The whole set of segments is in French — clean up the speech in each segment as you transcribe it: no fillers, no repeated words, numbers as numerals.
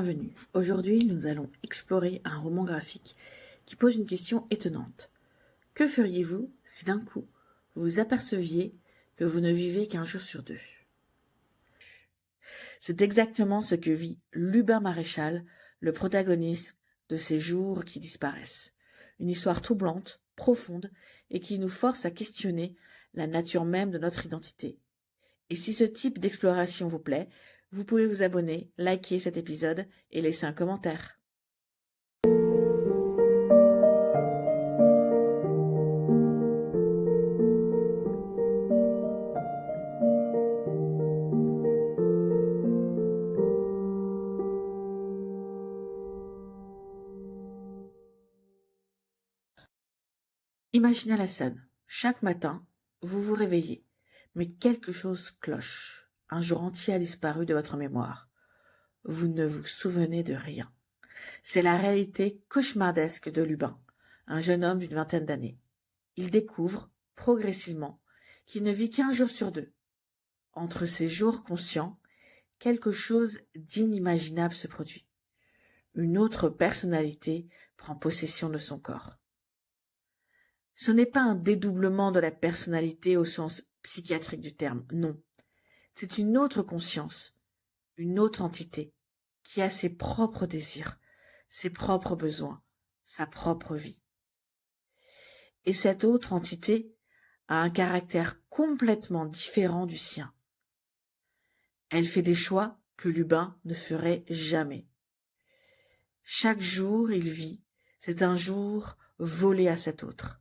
bienvenue. Aujourd'hui, nous allons explorer un roman graphique qui pose une question étonnante. Que feriez-vous si d'un coup, vous vous aperceviez que vous ne vivez qu'un jour sur deux? C'est exactement ce que vit Lubin Maréchal, le protagoniste de ces jours qui disparaissent. Une histoire troublante, profonde et qui nous force à questionner la nature même de notre identité. Et si ce type d'exploration vous plaît, vous pouvez vous abonner, liker cet épisode et laisser un commentaire. Imaginez la scène. Chaque matin, vous vous réveillez, mais quelque chose cloche. Un jour entier a disparu de votre mémoire. Vous ne vous souvenez de rien. C'est la réalité cauchemardesque de Lubin, un jeune homme d'une vingtaine d'années. Il découvre, progressivement, qu'il ne vit qu'un jour sur deux. Entre ces jours conscients, quelque chose d'inimaginable se produit. Une autre personnalité prend possession de son corps. Ce n'est pas un dédoublement de la personnalité au sens psychiatrique du terme, non. C'est une autre conscience, une autre entité, qui a ses propres désirs, ses propres besoins, sa propre vie. Et cette autre entité a un caractère complètement différent du sien. Elle fait des choix que Lubin ne ferait jamais. Chaque jour il vit, c'est un jour volé à cet autre.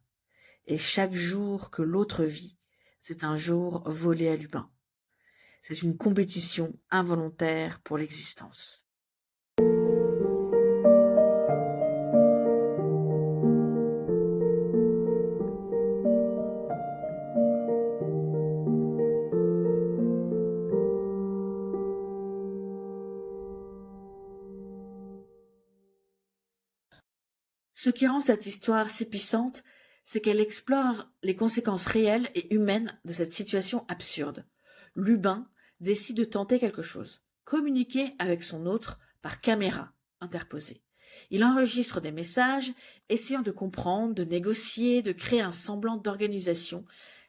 Et chaque jour que l'autre vit, c'est un jour volé à Lubin. C'est une compétition involontaire pour l'existence. Ce qui rend cette histoire si puissante, c'est qu'elle explore les conséquences réelles et humaines de cette situation absurde. Lubin décide de tenter quelque chose, communiquer avec son autre par caméra interposée. Il enregistre des messages, essayant de comprendre, de négocier, de créer un semblant d'organisation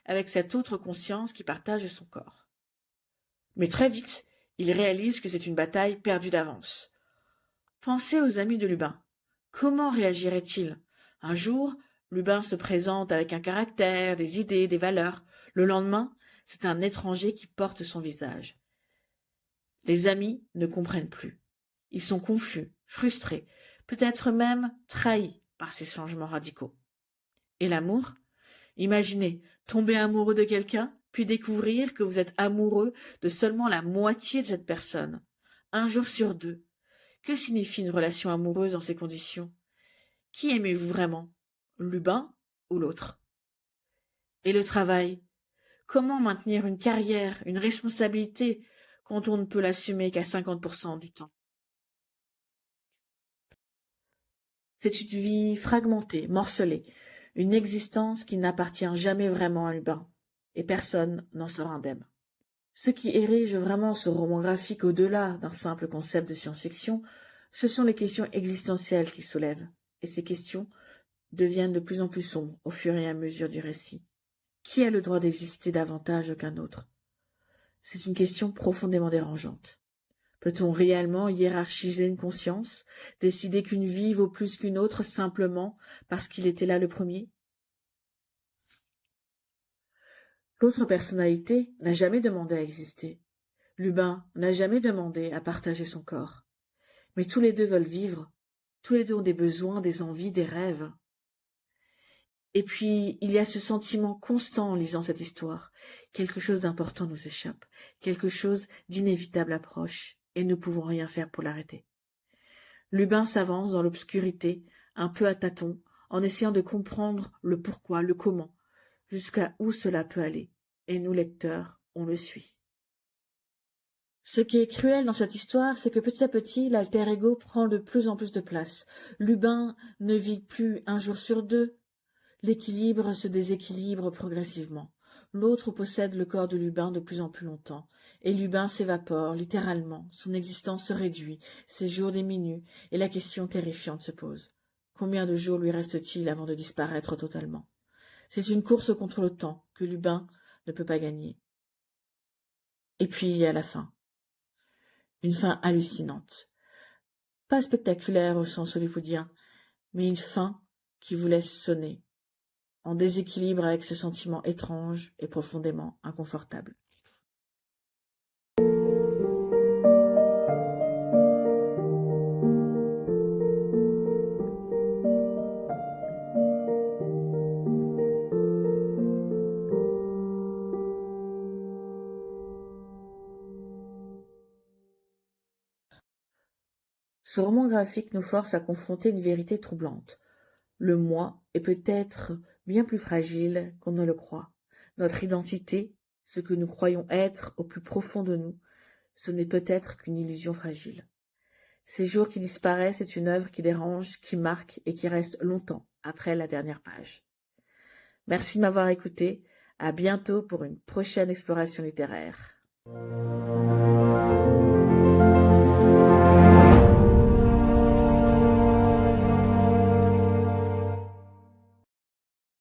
avec cette autre conscience qui partage son corps. Mais très vite, il réalise que c'est une bataille perdue d'avance. Pensez aux amis de Lubin. Comment réagirait-il? Un jour, Lubin se présente avec un caractère, des idées, des valeurs. Le lendemain, c'est un étranger qui porte son visage. Les amis ne comprennent plus. Ils sont confus, frustrés, peut-être même trahis par ces changements radicaux. Et l'amour? Imaginez, tomber amoureux de quelqu'un, puis découvrir que vous êtes amoureux de seulement la moitié de cette personne. Un jour sur deux. Que signifie une relation amoureuse dans ces conditions? Qui aimez-vous vraiment? Lubin ou l'autre? Et le travail? Comment maintenir une carrière, une responsabilité, quand on ne peut l'assumer qu'à 50% du temps? C'est une vie fragmentée, morcelée, une existence qui n'appartient jamais vraiment à Lubin, et personne n'en sort indemne. Ce qui érige vraiment ce roman graphique au-delà d'un simple concept de science-fiction, ce sont les questions existentielles qu'il soulève, et ces questions deviennent de plus en plus sombres au fur et à mesure du récit. Qui a le droit d'exister davantage qu'un autre? C'est une question profondément dérangeante. Peut-on réellement hiérarchiser une conscience, décider qu'une vie vaut plus qu'une autre simplement parce qu'il était là le premier? L'autre personnalité n'a jamais demandé à exister. Lubin n'a jamais demandé à partager son corps. Mais tous les deux veulent vivre, tous les deux ont des besoins, des envies, des rêves. Et puis, il y a ce sentiment constant en lisant cette histoire. Quelque chose d'important nous échappe, quelque chose d'inévitable approche, et nous ne pouvons rien faire pour l'arrêter. Lubin s'avance dans l'obscurité, un peu à tâtons, en essayant de comprendre le pourquoi, le comment, jusqu'à où cela peut aller. Et nous, lecteurs, on le suit. Ce qui est cruel dans cette histoire, c'est que petit à petit, l'alter ego prend de plus en plus de place. Lubin ne vit plus un jour sur deux. L'équilibre se déséquilibre progressivement. L'autre possède le corps de Lubin de plus en plus longtemps, et Lubin s'évapore, littéralement, son existence se réduit, ses jours diminuent, et la question terrifiante se pose. Combien de jours lui reste-t-il avant de disparaître totalement? C'est une course contre le temps que Lubin ne peut pas gagner. Et puis il y a la fin. Une fin hallucinante. Pas spectaculaire au sens hollywoodien, mais une fin qui vous laisse sonner, en déséquilibre avec ce sentiment étrange et profondément inconfortable. Ce roman graphique nous force à confronter une vérité troublante. Le moi est peut-être bien plus fragile qu'on ne le croit. Notre identité, ce que nous croyons être au plus profond de nous, ce n'est peut-être qu'une illusion fragile. Ces jours qui disparaissent est une œuvre qui dérange, qui marque et qui reste longtemps après la dernière page. Merci de m'avoir écouté. À bientôt pour une prochaine exploration littéraire.